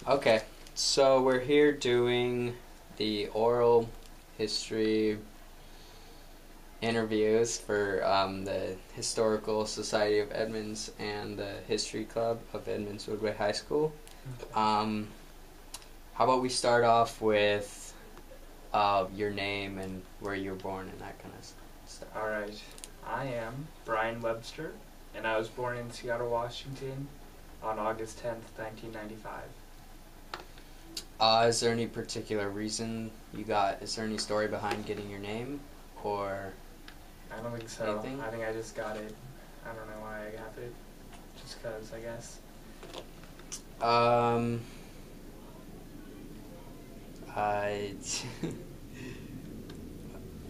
Okay, so we're here doing the oral history interviews for the Historical Society of Edmonds and the History Club of Edmonds Woodway High School. Okay. How about we start off with your name and where you were born and that kind of stuff. Alright. I am Brian Webster, and I was born in Seattle, Washington on August 10th, 1995. Is there any particular reason is there any story behind getting your name, or I don't think so. anything? I think I just got it. I don't know why I got it. Just 'cause, I guess. I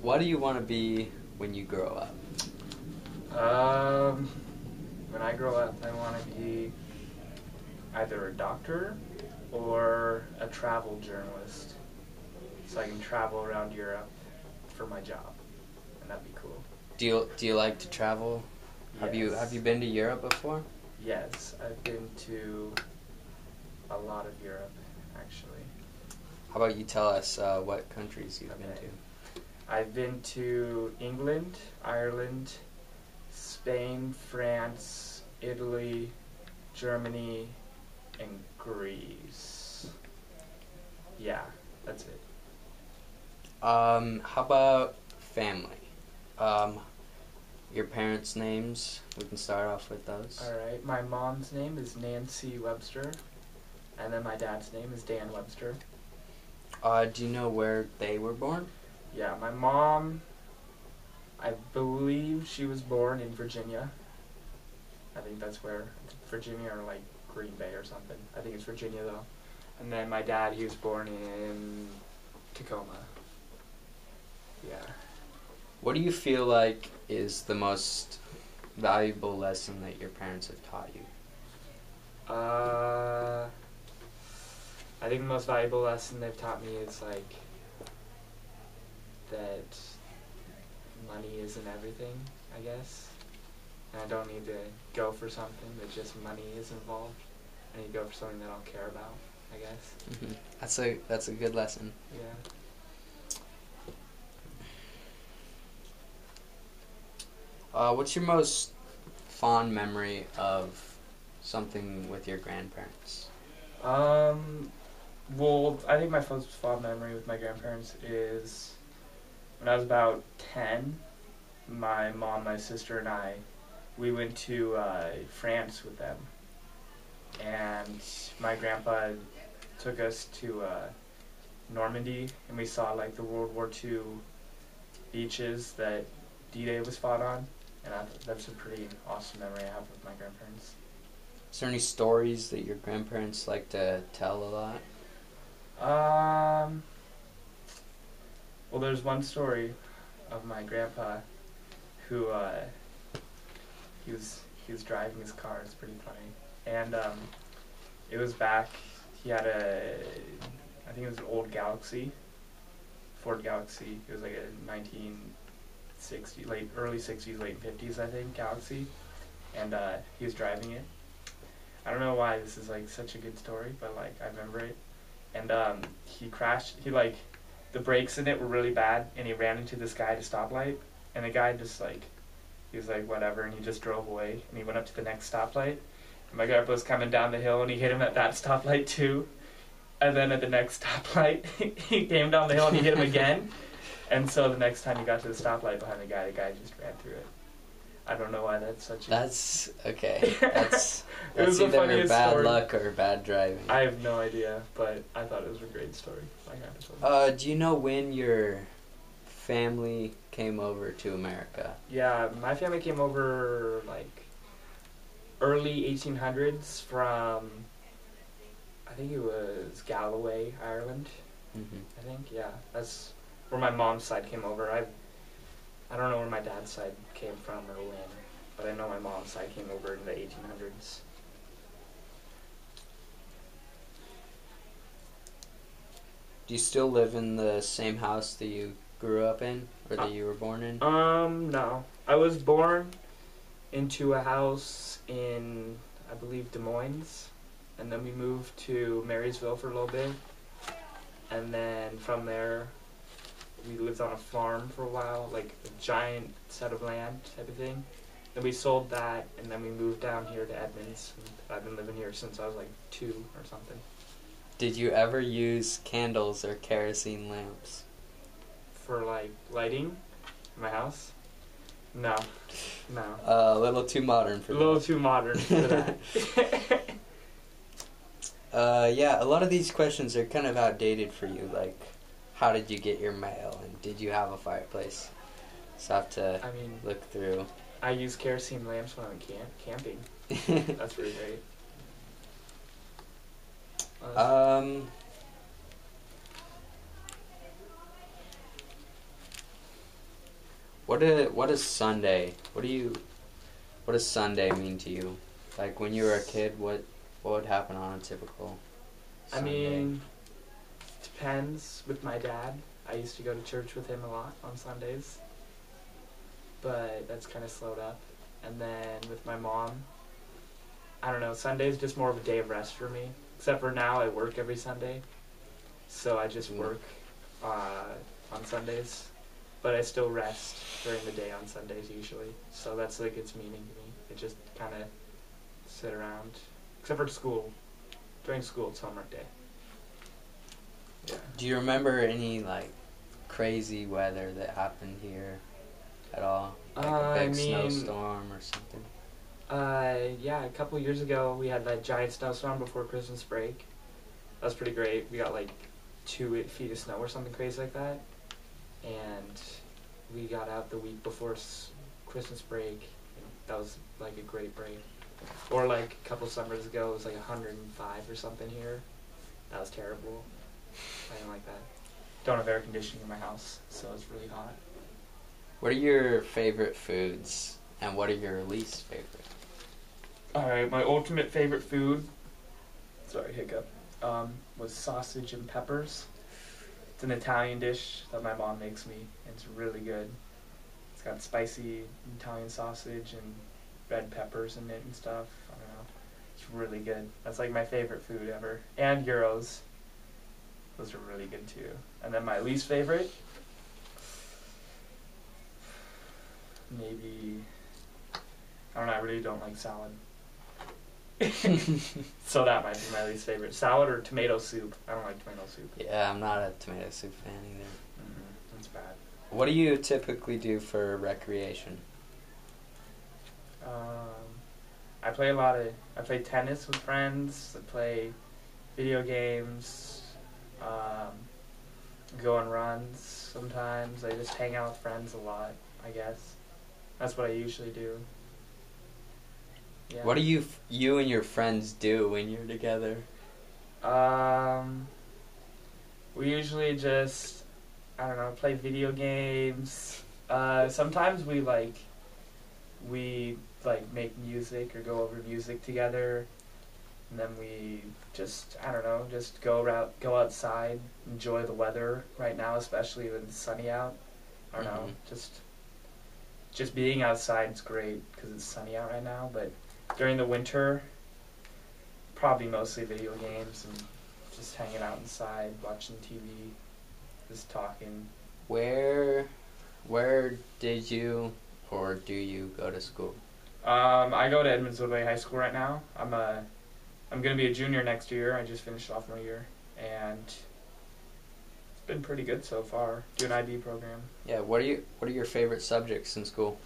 what do you want to be when you grow up? When I grow up, I want to be either a doctor or a travel journalist, so I can travel around Europe for my job, and that'd be cool. Do you like to travel? Yes. Have you been to Europe before? Yes, I've been to a lot of Europe, actually. How about you tell us what countries you've been Okay. to? I've been to England, Ireland, Spain, France, Italy, Germany, and Greece. Yeah, that's it. How about family? Your parents' names. We can start off with those. Alright, my mom's name is Nancy Webster, and then my dad's name is Dan Webster. Do you know where they were born? Yeah, my mom, I believe she was born in Virginia. I think that's where, Virginia or like Green Bay or something. I think it's Virginia though. And then my dad, he was born in Tacoma. Yeah. What do you feel like is the most valuable lesson that your parents have taught you? I think the most valuable lesson they've taught me is like that money isn't everything, I guess. And I don't need to go for something that just money is involved. I need to go for something that I'll care about, I guess. Mm-hmm. That's a good lesson. Yeah. What's your most fond memory of something with your grandparents? Well, I think my most fond memory with my grandparents is when I was about 10, my mom, my sister, and we went to France with them. And my grandpa took us to Normandy, and we saw like the World War II beaches that D-Day was fought on. And that's a pretty awesome memory I have with my grandparents. Is there any stories that your grandparents like to tell a lot? Well, there's one story of my grandpa who he was driving his car. It's pretty funny, and it was back. He had I think it was an old Galaxy, Ford Galaxy. It was like a 1960s, early 60s, late 50s, I think, Galaxy, and he was driving it. I don't know why this is like such a good story, but like I remember it. And he crashed. The brakes in it were really bad, and he ran into this guy at a stoplight. And the guy just he was like whatever, and he just drove away. And he went up to the next stoplight. And my grandpa was coming down the hill, and he hit him at that stoplight too. And then at the next stoplight, he came down the hill and he hit him again. And so the next time he got to the stoplight behind the guy just ran through it. I don't know why that's such a... That's okay. That's It was the either funniest bad story. luck or bad driving. I have no idea, but I thought it was a great story. My grandpa told me. Do you know when your family came over to America? Yeah, my family came over like early 1800s from, I think it was Galloway, Ireland. Mm-hmm. I think, yeah, that's where my mom's side came over. I don't know where my dad's side came from or when, but I know my mom's side came over in the 1800s. Do you still live in the same house that you grew up in, or that you were born in? No. I was born into a house in, I believe, Des Moines, and then we moved to Marysville for a little bit, and then from there we lived on a farm for a while, like a giant set of land type of thing. Then we sold that, and then we moved down here to Edmonds. And I've been living here since I was like 2 or something. Did you ever use candles or kerosene lamps? For like lighting in my house? No. A little too modern for A that. little too modern for that. Yeah, a lot of these questions are kind of outdated for you. Like, how did you get your mail, and did you have a fireplace? So I have to look through. I use kerosene lamps when I'm camping. That's pretty great. What is Sunday? What does Sunday mean to you? Like when you were a kid, what would happen on a typical Sunday? I mean, depends. With my dad, I used to go to church with him a lot on Sundays, but that's kind of slowed up. And then with my mom, I don't know, Sunday's just more of a day of rest for me. Except for now, I work every Sunday, so I just work on Sundays. But I still rest during the day on Sundays usually. So that's like its meaning to me. I just kind of sit around. Except for school. During school, it's homework day. Yeah. Do you remember any like crazy weather that happened here at all? Like a big snowstorm or something? Yeah, a couple years ago we had that giant snowstorm before Christmas break. That was pretty great. We got like 2 feet of snow or something crazy like that. And we got out the week before Christmas break. That was like a great break. Or like a couple summers ago, it was like 105 or something here. That was terrible. I didn't like that. Don't have air conditioning in my house, so it's really hot. What are your favorite foods, and what are your least favorite? Alright, my ultimate favorite food, was sausage and peppers. It's an Italian dish that my mom makes me. It's really good. It's got spicy Italian sausage and red peppers in it and stuff. I don't know. It's really good. That's like my favorite food ever. And gyros. Those are really good too. And then my least favorite, maybe, I don't know, I really don't like salad. So that might be my least favorite. Salad or tomato soup. I don't like tomato soup. Yeah, I'm not a tomato soup fan either. That's bad. What do you typically do for recreation? I play tennis with friends. I play video games. Go on runs sometimes. I just hang out with friends a lot, I guess. That's what I usually do. Yeah. What do you and your friends do when you're together? We usually just, I don't know, play video games. Sometimes we make music or go over music together. And then we just, I don't know, just go outside, enjoy the weather right now, especially when it's sunny out. I don't know, just being outside is great because it's sunny out right now, but during the winter, probably mostly video games and just hanging out inside, watching TV, just talking. Where did you or do you go to school? I go to Edmonds Woodway High School right now. I'm going to be a junior next year. I just finished sophomore year, and it's been pretty good so far. Do an IB program. Yeah, what are your favorite subjects in school?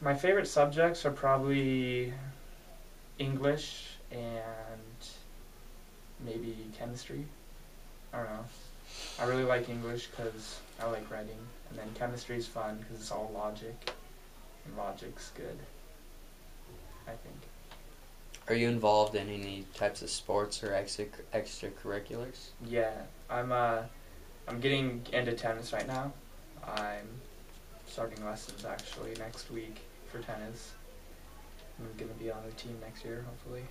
My favorite subjects are probably English and maybe chemistry. I don't know. I really like English because I like writing, and then chemistry is fun because it's all logic, and logic's good, I think. Are you involved in any types of sports or extracurriculars? Yeah, I'm getting into tennis right now. I'm starting lessons actually next week for tennis. I'm gonna be on the team next year, hopefully.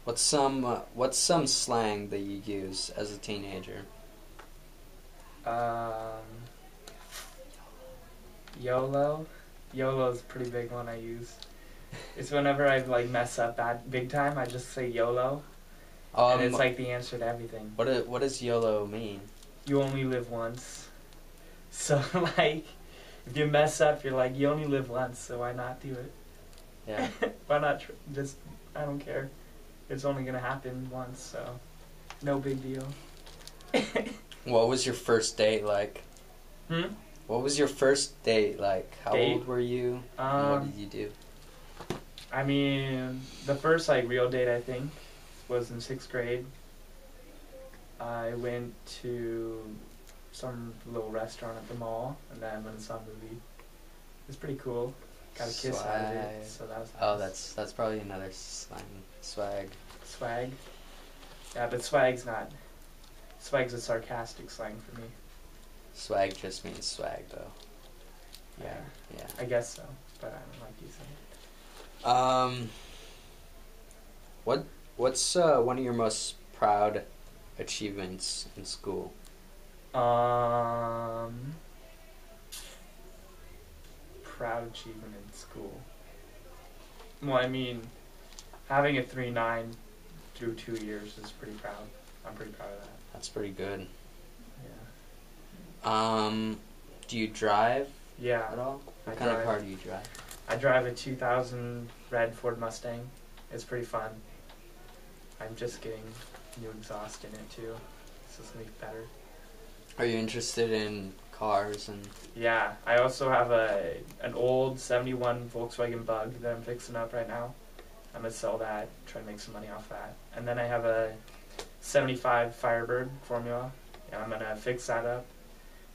What's some slang that you use as a teenager? YOLO. YOLO is a pretty big one I use. It's whenever I like mess up big time, I just say YOLO. And it's like the answer to everything. What does YOLO mean? You only live once. So like, if you mess up, you're like, you only live once, so why not do it? Yeah. Why not just, I don't care. It's only going to happen once, so no big deal. What was your first date like? What was your first date like? How old were you? And what did you do? I mean, the first like real date I think was in 6th grade. I went to some little restaurant at the mall, and then went and saw a movie. It was pretty cool. Got a kiss out of it, so that was nice. Oh, that's probably another slang. Swag. Swag? Yeah, but swag's a sarcastic slang for me. Swag just means swag, though. Yeah. I guess so, but I don't like using it. What's one of your most proud achievements in school? Proud achievement in school. Well, I mean, having a 3.9 through 2 years is pretty proud. I'm pretty proud of that. That's pretty good. Yeah. Do you drive? Yeah. At all? What kind of car do you drive? I drive a 2000 red Ford Mustang. It's pretty fun. I'm just getting new exhaust in it too, so it's gonna be better. Are you interested in cars and? Yeah, I also have an old '71 Volkswagen Bug that I'm fixing up right now. I'm gonna sell that, try to make some money off that, and then I have a '75 Firebird Formula, and I'm gonna fix that up.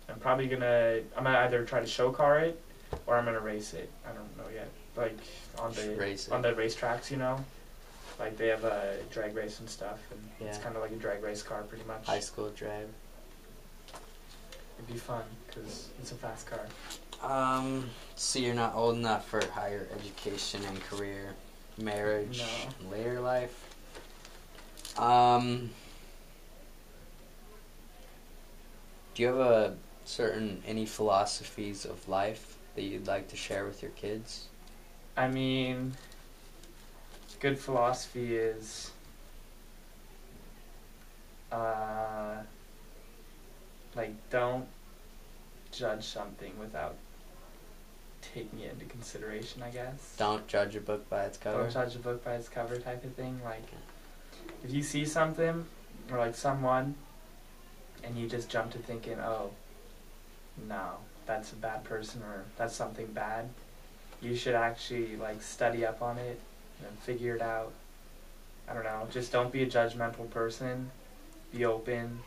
I'm gonna either try to show car it, or I'm gonna race it. I don't know yet. Like on the racetracks, you know. Like they have a drag race and stuff, and it's kind of like a drag race car, pretty much. High school drag. It'd be fun because it's a fast car. So you're not old enough for higher education and career, marriage, and later life. Do you have any philosophies of life that you'd like to share with your kids? I mean, good philosophy is like, don't judge something without taking it into consideration, I guess. Don't judge a book by its cover. Don't judge a book by its cover type of thing. Like, if you see something or like someone and you just jump to thinking, oh, no, that's a bad person or that's something bad, you should actually like study up on it and figure it out. I don't know, just don't be a judgmental person. Be open.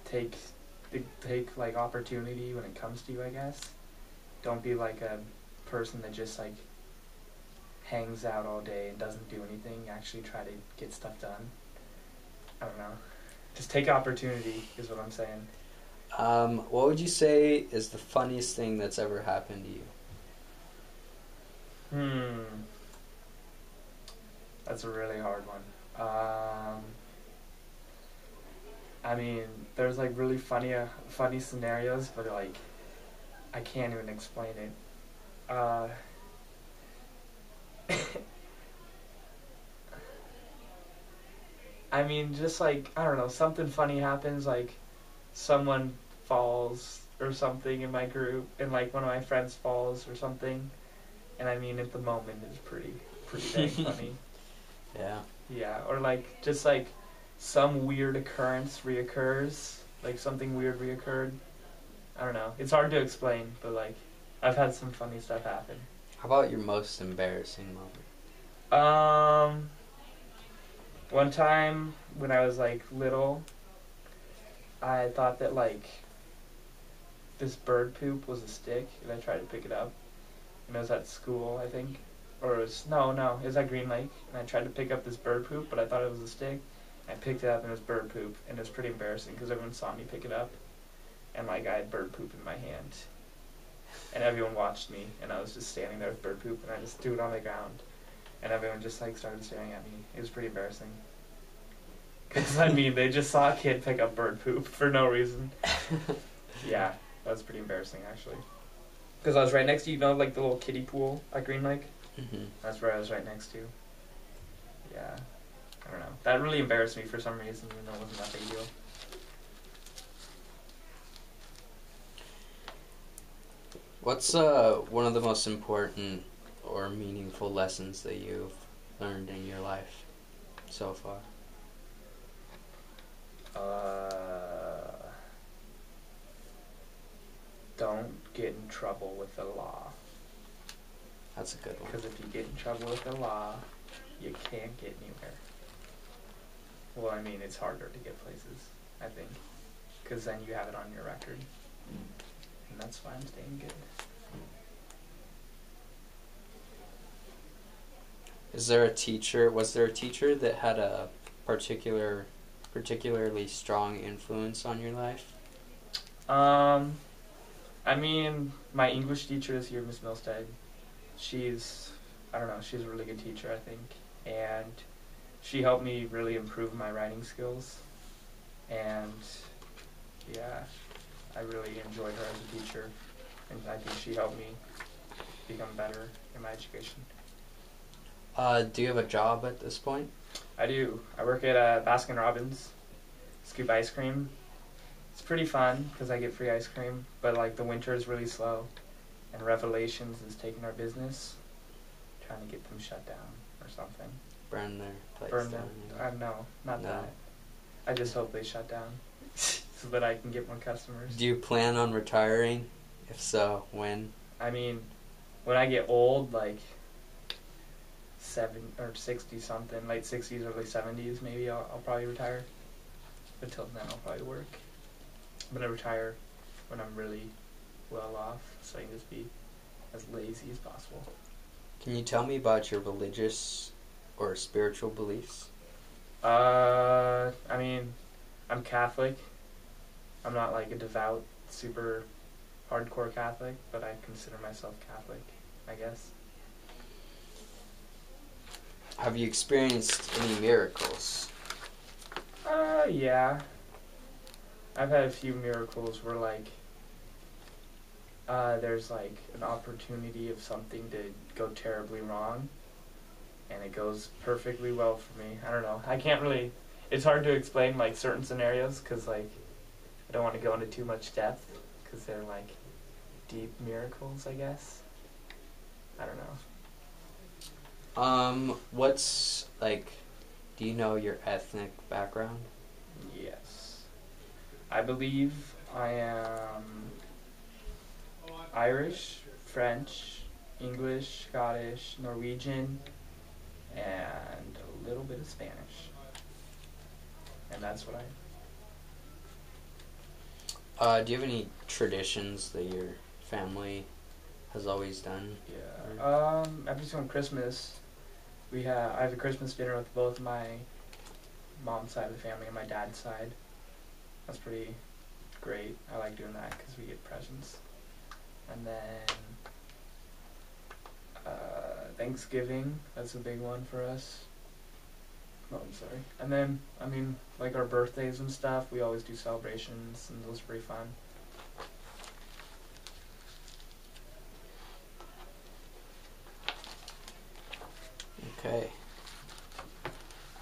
Take like opportunity when it comes to you, I guess. Don't be like a person that just like hangs out all day and doesn't do anything. Actually try to get stuff done. I don't know. Just take opportunity is what I'm saying. What would you say is the funniest thing that's ever happened to you? That's a really hard one. I mean, there's like really funny scenarios, but like I can't even explain it. I mean, just like, I don't know, something funny happens, like someone falls or something in my group, and like one of my friends falls or something, and I mean, at the moment it's pretty dang funny. Yeah, or like just like some weird occurrence reoccurs, like something weird reoccurred. I don't know. It's hard to explain, but like I've had some funny stuff happen. How about your most embarrassing moment? One time when I was like little, I thought that like this bird poop was a stick, and I tried to pick it up. And it was at school, I think. Or it was, no, it was at Green Lake, and I tried to pick up this bird poop, but I thought it was a stick. I picked it up, and it was bird poop, and it was pretty embarrassing, because everyone saw me pick it up, and like I had bird poop in my hand. And everyone watched me, and I was just standing there with bird poop, and I just threw it on the ground. And everyone just like started staring at me. It was pretty embarrassing. Because, I mean, they just saw a kid pick up bird poop for no reason. Yeah, that was pretty embarrassing, actually. Because I was right next to, like the little kiddie pool at Green Lake? Mm-hmm. That's where I was right next to. Yeah. I don't know. That really embarrassed me for some reason, even though it wasn't that big a deal. What's one of the most important or meaningful lessons that you've learned in your life so far? Don't get in trouble with the law. That's a good one. Because if you get in trouble with the law, you can't get anywhere. Well, I mean, it's harder to get places, I think. Because then you have it on your record. And that's why I'm staying good. Was there a teacher that had a particularly strong influence on your life? I mean, my English teacher is here, Miss Milstead. She's a really good teacher, I think. And she helped me really improve my writing skills. And, yeah, I really enjoyed her as a teacher. And I think she helped me become better in my education. Do you have a job at this point? I do. I work at Baskin Robbins, scoop ice cream. It's pretty fun because I get free ice cream, but like the winter is really slow, and Revelations is taking our business, trying to get them shut down or something. Burn their place Burn down. them? No, not that. I just hope they shut down so that I can get more customers. Do you plan on retiring? If so, when? I mean, when I get old, like 60 something, late 60s, early 70s, maybe I'll probably retire. Until then, I'll probably work. I'm gonna retire when I'm really well off, so I can just be as lazy as possible. Can you tell me about your religious or spiritual beliefs? I mean, I'm Catholic. I'm not like a devout, super hardcore Catholic, but I consider myself Catholic, I guess. Have you experienced any miracles? Yeah. I've had a few miracles where, like, there's, like, an opportunity of something to go terribly wrong, and it goes perfectly well for me. I don't know. I can't really... It's hard to explain, like, certain scenarios, because, like, I don't want to go into too much depth, because they're, like, deep miracles, I guess. I don't know. What's, like, do you know your ethnic background? Yes. I believe I am Irish, French, English, Scottish, Norwegian, and a little bit of Spanish. And that's what I am. Do you have any traditions that your family has always done? Yeah. Every single Christmas, I have a Christmas dinner with both my mom's side of the family and my dad's side. That's pretty great. I like doing that because we get presents. And then Thanksgiving, that's a big one for us. Oh, I'm sorry. And then, I mean, like our birthdays and stuff, we always do celebrations, and those are pretty fun. Okay.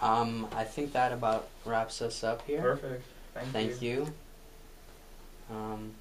I think that about wraps us up here. Perfect. Thank you. You.